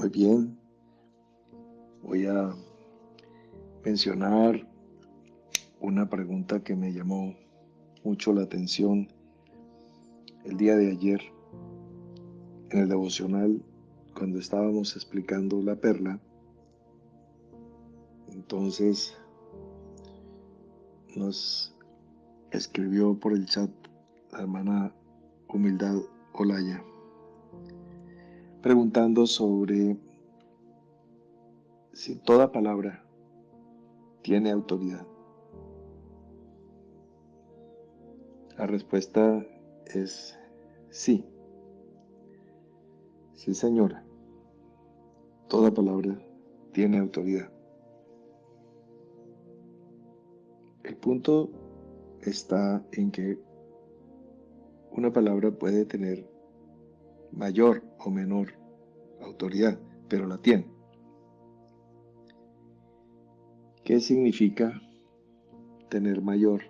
Muy bien, voy a mencionar una pregunta que me llamó mucho la atención el día de ayer en el devocional cuando estábamos explicando la perla. Entonces nos escribió por el chat la hermana Humildad Olaya preguntando sobre si toda palabra tiene autoridad. La respuesta es sí. Sí, señora. Toda palabra tiene autoridad. El punto está en que una palabra puede tener mayor o menor autoridad, pero la tiene. ¿Qué significa tener mayor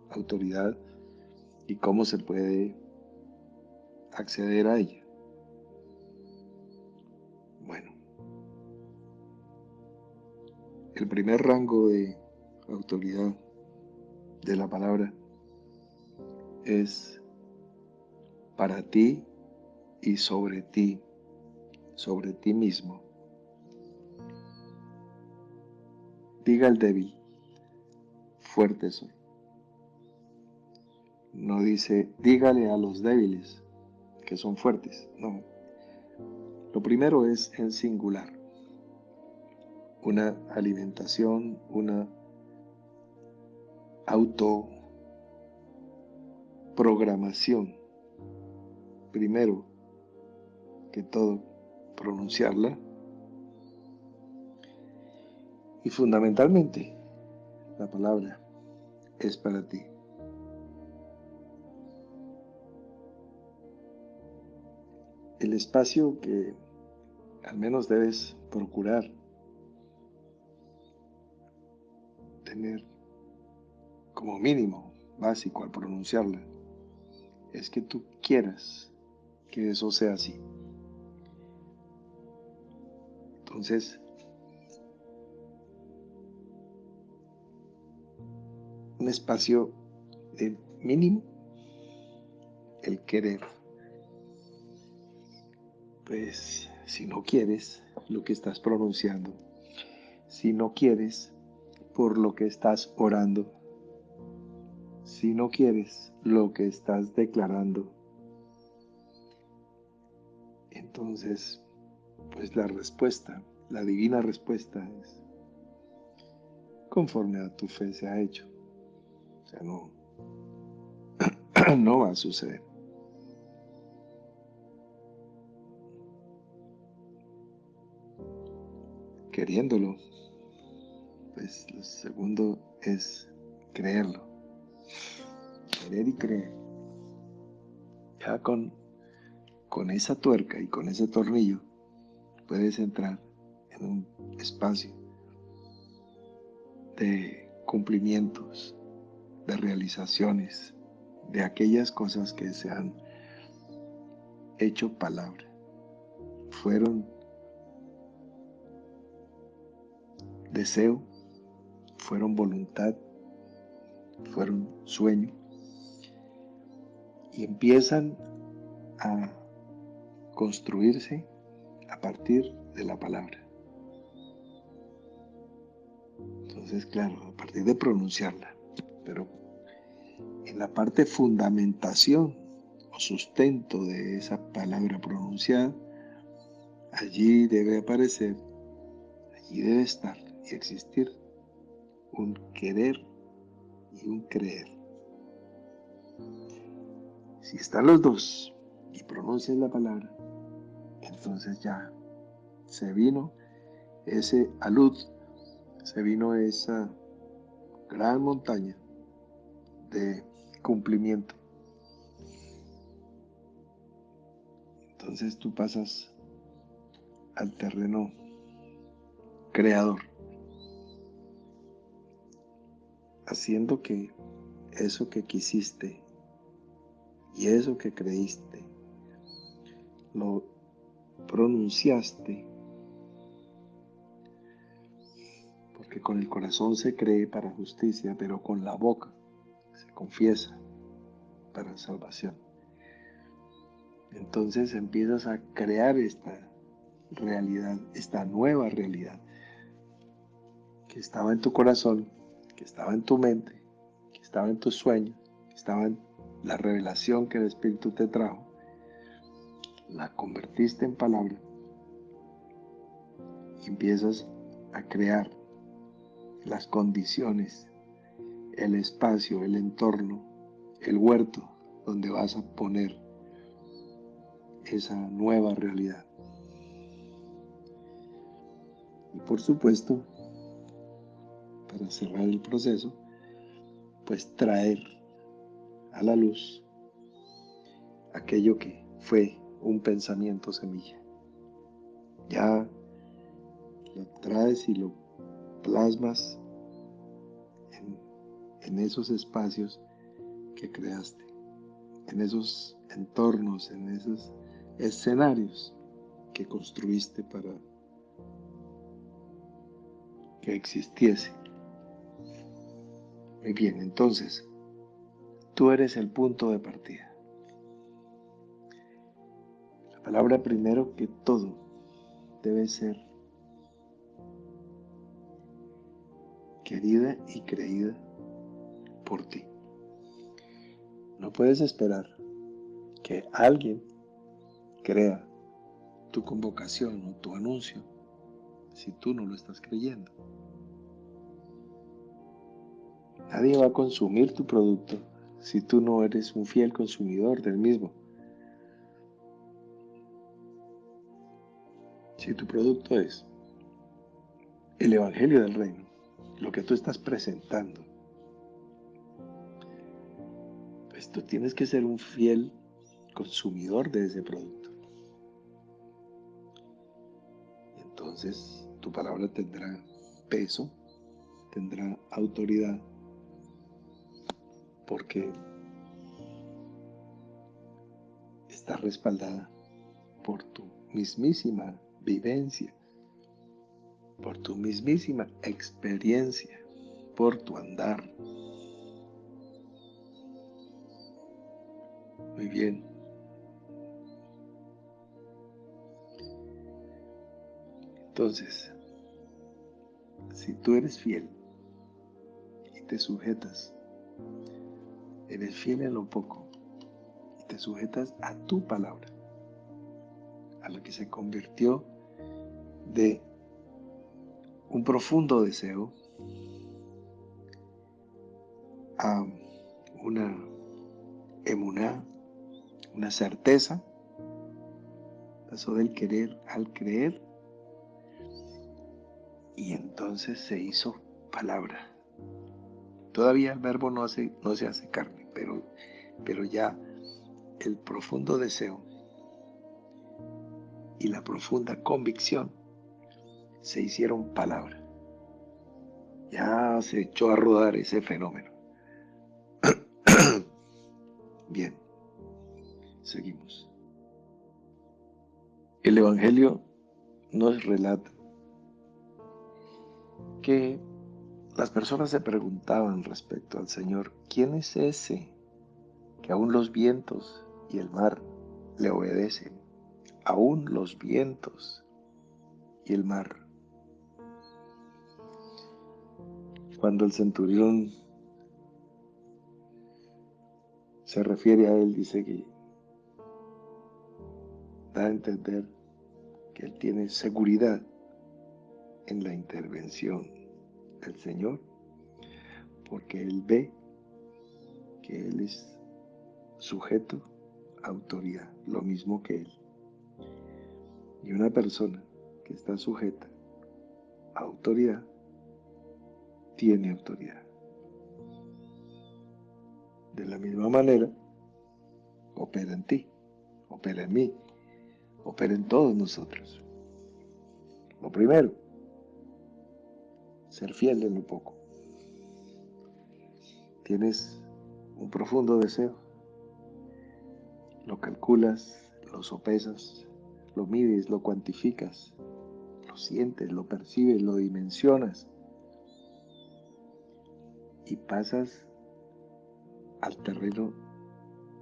autoridad y cómo se puede acceder a ella? Bueno, el primer rango de autoridad de la palabra es para ti y sobre ti mismo. Diga el débil, fuerte soy. No dice, dígale a los débiles que son fuertes. No. Lo primero es en singular. Una alimentación, una autoprogramación. Primero que todo, pronunciarla. Y fundamentalmente, la palabra es para ti. El espacio que al menos debes procurar tener como mínimo básico al pronunciarla es que tú quieras que eso sea así. Entonces, un espacio de mínimo, el querer. Pues si no quieres lo que estás pronunciando, si no quieres por lo que estás orando, si no quieres lo que estás declarando, entonces, pues la respuesta, la divina respuesta es conforme a tu fe se ha hecho. O sea, no, no va a suceder. Queriéndolo, pues lo segundo es creerlo. Querer y creer. Ya con esa tuerca y con ese tornillo puedes entrar en un espacio de cumplimientos, de realizaciones, de aquellas cosas que se han hecho palabra. Fueron deseo, fueron voluntad, fueron sueño y empiezan a construirse a partir de la palabra. Entonces, claro, a partir de pronunciarla, pero en la parte fundamentación o sustento de esa palabra pronunciada, allí debe aparecer, allí debe estar y existir un querer y un creer. Si están los dos y pronuncias la palabra, entonces ya se vino ese alud, se vino esa gran montaña de cumplimiento. Entonces tú pasas al terreno creador, haciendo que eso que quisiste y eso que creíste, lo pronunciaste con el corazón se cree para justicia, pero con la boca se confiesa para salvación. Entonces empiezas a crear esta realidad, esta nueva realidad que estaba en tu corazón, que estaba en tu mente, que estaba en tus sueños, que estaba en la revelación que el Espíritu te trajo. La convertiste en palabra y empiezas a crear las condiciones, el espacio, el entorno, el huerto donde vas a poner esa nueva realidad. Y por supuesto, para cerrar el proceso, pues traer a la luz aquello que fue un pensamiento semilla. Ya lo traes y lo plasmas en esos espacios que creaste, en esos entornos, en esos escenarios que construiste para que existiese. Muy bien, entonces, tú eres el punto de partida. La palabra primero que todo debe ser querida y creída por ti. No puedes esperar que alguien crea tu convocación o tu anuncio si tú no lo estás creyendo. Nadie va a consumir tu producto si tú no eres un fiel consumidor del mismo. Si tu producto es el Evangelio del Reino, lo que tú estás presentando, pues tú tienes que ser un fiel consumidor de ese producto. Entonces tu palabra tendrá peso, tendrá autoridad, porque está respaldada por tu mismísima vivencia, por tu mismísima experiencia, por tu andar. Muy bien. Entonces, si tú eres fiel y te sujetas, eres fiel en lo poco y te sujetas a tu palabra, a lo que se convirtió de un profundo deseo a una emuná, una certeza, pasó del querer al creer y entonces se hizo palabra. Todavía el verbo no se hace carne, pero ya el profundo deseo y la profunda convicción se hicieron palabra. Ya se echó a rodar ese fenómeno. Bien, seguimos. El Evangelio nos relata que las personas se preguntaban respecto al Señor, ¿quién es ese que aún los vientos y el mar le obedecen? Aún los vientos y el mar. Cuando el centurión se refiere a él, dice que da a entender que él tiene seguridad en la intervención del Señor, porque él ve que él es sujeto a autoridad, lo mismo que él. Y una persona que está sujeta a autoridad, tiene autoridad. De la misma manera, opera en ti, opera en mí, opera en todos nosotros. Lo primero, ser fiel en lo poco. Tienes un profundo deseo, lo calculas, lo sopesas, lo mides, lo cuantificas, lo sientes, lo percibes, lo dimensionas. y pasas al terreno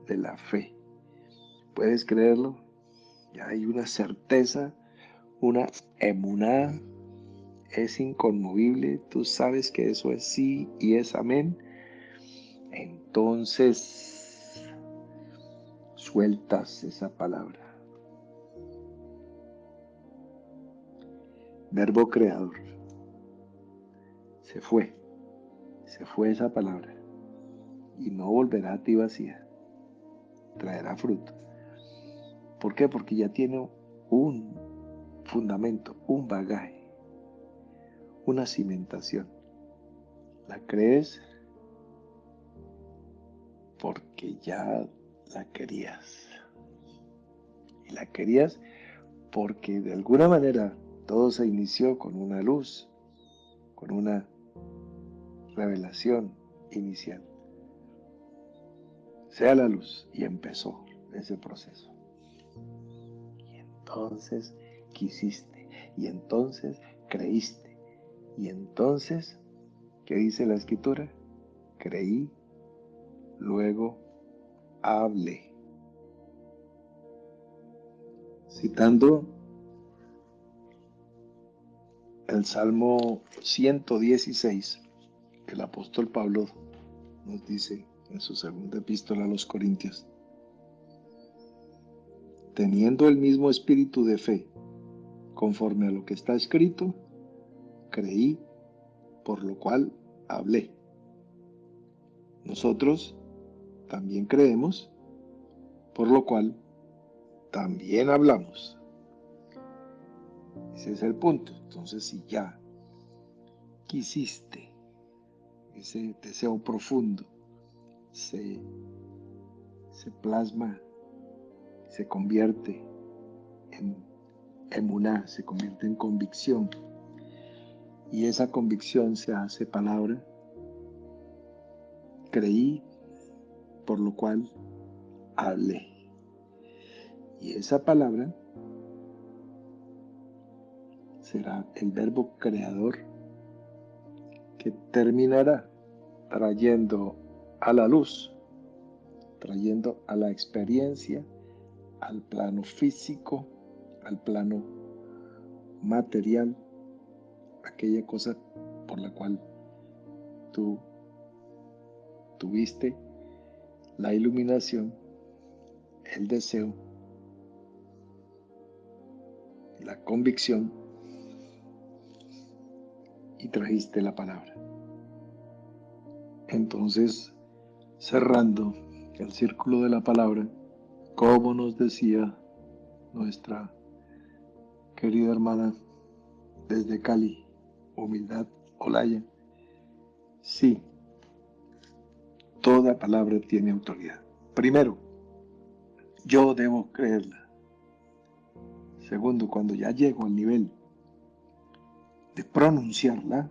de la fe. ¿Puedes creerlo? Ya hay una certeza, una emuná, es inconmovible, tú sabes que eso es sí y es amén. Entonces sueltas esa palabra. Verbo creador. Se fue esa palabra y no volverá a ti vacía, traerá fruto. ¿Por qué? Porque ya tiene un fundamento, un bagaje, una cimentación. ¿La crees? Porque ya la querías. Y la querías porque de alguna manera todo se inició con una luz, con una revelación inicial. Sea la luz y empezó ese proceso. Y entonces quisiste, y entonces creíste, y entonces, ¿qué dice la escritura? Creí, luego hablé. Citando el Salmo 116, el apóstol Pablo nos dice en su segunda epístola a los Corintios: teniendo el mismo espíritu de fe, conforme a lo que está escrito, creí, por lo cual hablé. Nosotros también creemos, por lo cual también hablamos. Ese es el punto. Entonces, si ya quisiste, ese deseo profundo se plasma, se convierte en emuná, se convierte en convicción, y esa convicción se hace palabra. Creí, por lo cual hablé. Y esa palabra será el verbo creador que terminará trayendo a la luz, trayendo a la experiencia, al plano físico, al plano material, aquella cosa por la cual tú tuviste la iluminación, el deseo, la convicción, y trajiste la palabra. Entonces, cerrando el círculo de la palabra, como nos decía nuestra querida hermana desde Cali, Humildad Olaya, sí, toda palabra tiene autoridad. Primero, yo debo creerla. Segundo, cuando ya llego al nivel de pronunciarla,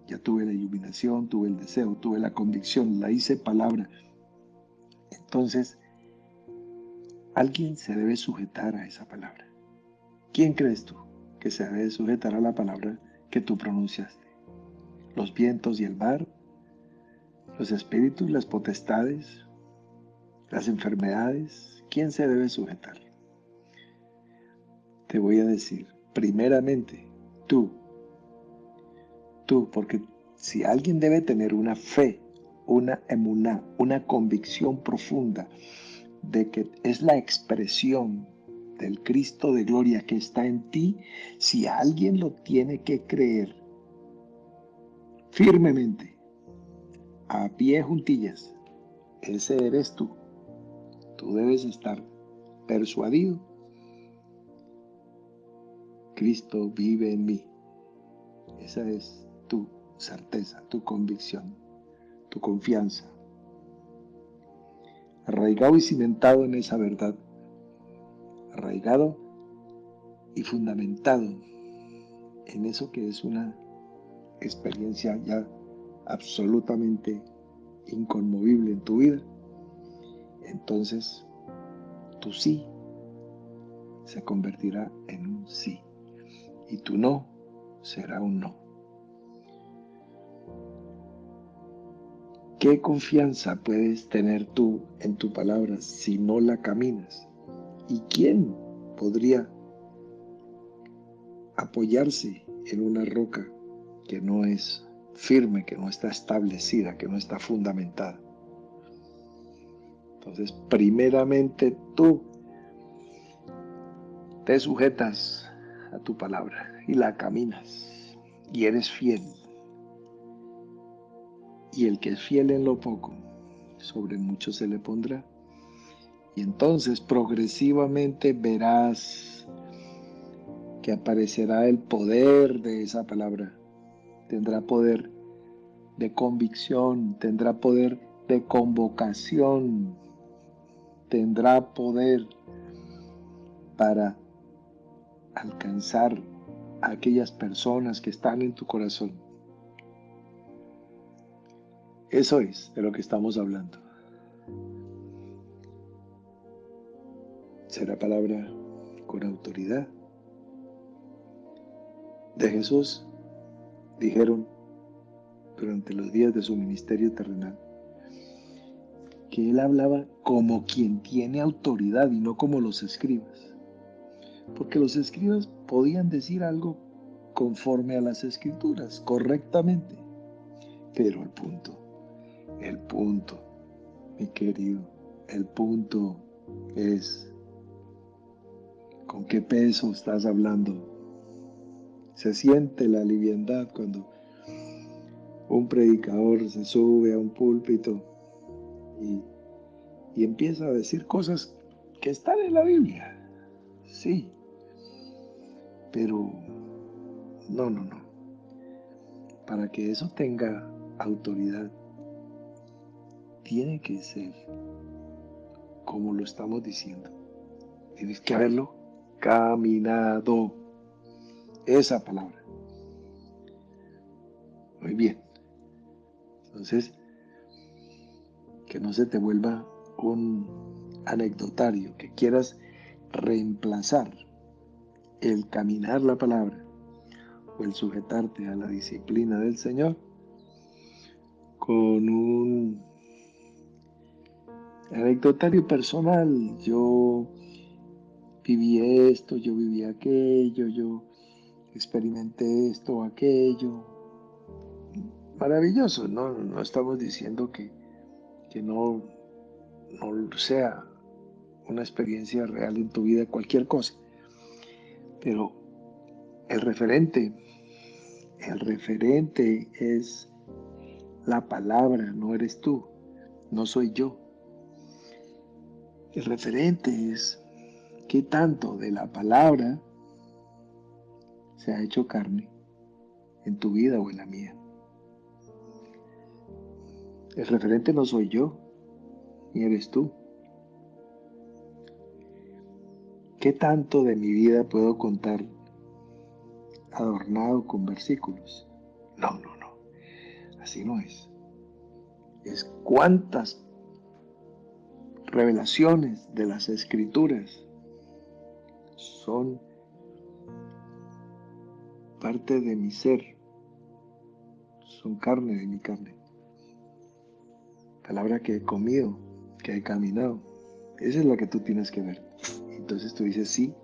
ya tuve la iluminación, tuve el deseo, tuve la convicción, la hice palabra. Entonces, alguien se debe sujetar a esa palabra. ¿Quién crees tú que se debe sujetar a la palabra que tú pronunciaste? ¿Los vientos y el mar? ¿Los espíritus, las potestades? ¿Las enfermedades? ¿Quién se debe sujetar? Te voy a decir, primeramente, tú, porque si alguien debe tener una fe, una emuná, una convicción profunda de que es la expresión del Cristo de gloria que está en ti, si alguien lo tiene que creer firmemente, a pie juntillas, ese eres tú. Tú debes estar persuadido. Cristo vive en mí. Esa es tu certeza, tu convicción, tu confianza. Arraigado y cimentado en esa verdad. Arraigado y fundamentado en eso que es una experiencia ya absolutamente inconmovible en tu vida. Entonces, tu sí se convertirá en un sí. Y tu no será un no. ¿Qué confianza puedes tener tú en tu palabra si no la caminas? ¿Y quién podría apoyarse en una roca que no es firme, que no está establecida, que no está fundamentada? Entonces, primeramente tú te sujetas a tu palabra y la caminas y eres fiel. Y el que es fiel en lo poco, sobre mucho se le pondrá. Y entonces progresivamente verás que aparecerá el poder de esa palabra. Tendrá poder de convicción, tendrá poder de convocación, tendrá poder para alcanzar a aquellas personas que están en tu corazón. Eso es de lo que estamos hablando. Será palabra con autoridad. De Jesús dijeron durante los días de su ministerio terrenal que él hablaba como quien tiene autoridad y no como los escribas. Porque los escribas podían decir algo conforme a las escrituras, correctamente. Pero el punto, mi querido, el punto es con qué peso estás hablando. Se siente la liviandad cuando un predicador se sube a un púlpito y empieza a decir cosas que están en la Biblia. Sí, pero no. Para que eso tenga autoridad, tiene que ser como lo estamos diciendo. Tienes que haberlo caminado. Esa palabra. Muy bien. Entonces, que no se te vuelva un anecdotario, que quieras reemplazar el caminar la palabra o el sujetarte a la disciplina del Señor con un anecdotario personal. Yo viví esto, yo viví aquello, yo experimenté esto o aquello. Maravilloso, no estamos diciendo que no sea una experiencia real en tu vida, cualquier cosa. Pero el referente, el referente es la palabra, no eres tú, no soy yo. El referente es qué tanto de la palabra se ha hecho carne en tu vida o en la mía. El referente no soy yo, ni eres tú. ¿Qué tanto de mi vida puedo contar adornado con versículos? No. Así no es. Es cuántas revelaciones de las escrituras son parte de mi ser, son carne de mi carne. Palabra que he comido, que he caminado. Esa es la que tú tienes que ver. Entonces tú dices sí.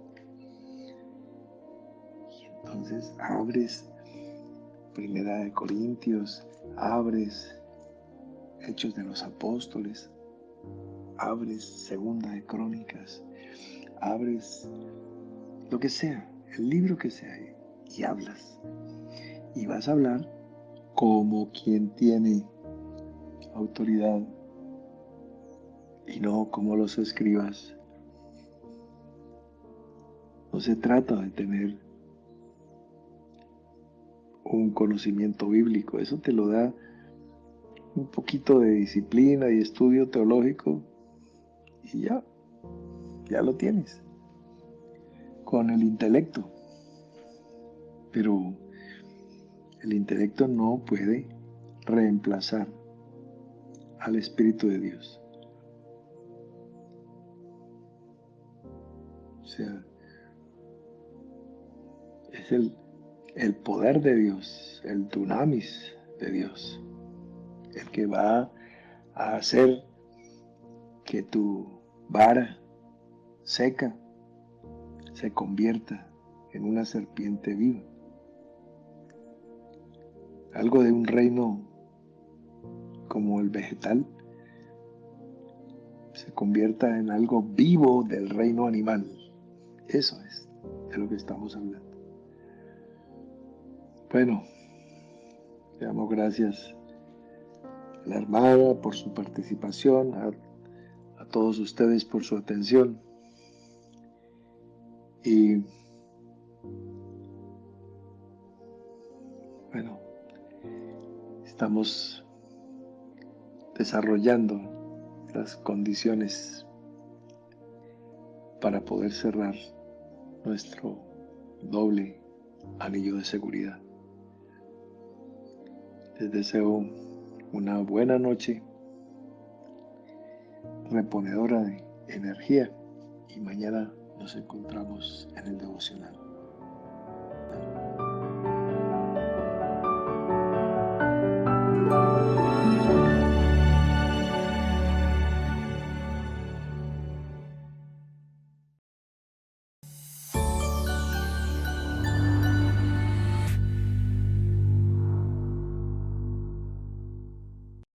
Y entonces abres Primera de Corintios, abres Hechos de los Apóstoles, abres Segunda de Crónicas, abres lo que sea, el libro que sea, y hablas. Y vas a hablar como quien tiene autoridad y no como los escribas. No se trata de tener un conocimiento bíblico, eso te lo da un poquito de disciplina y estudio teológico y ya lo tienes con el intelecto. Pero el intelecto no puede reemplazar al Espíritu de Dios. O sea, es el poder de Dios, el dunamis de Dios, el que va a hacer que tu vara seca se convierta en una serpiente viva. Algo de un reino como el vegetal se convierta en algo vivo del reino animal. Eso es de lo que estamos hablando. Bueno, le damos gracias a la hermana por su participación, a todos ustedes por su atención. Y bueno, estamos desarrollando las condiciones para poder cerrar nuestro doble anillo de seguridad. Les deseo una buena noche, reponedora de energía, y mañana nos encontramos en el devocional.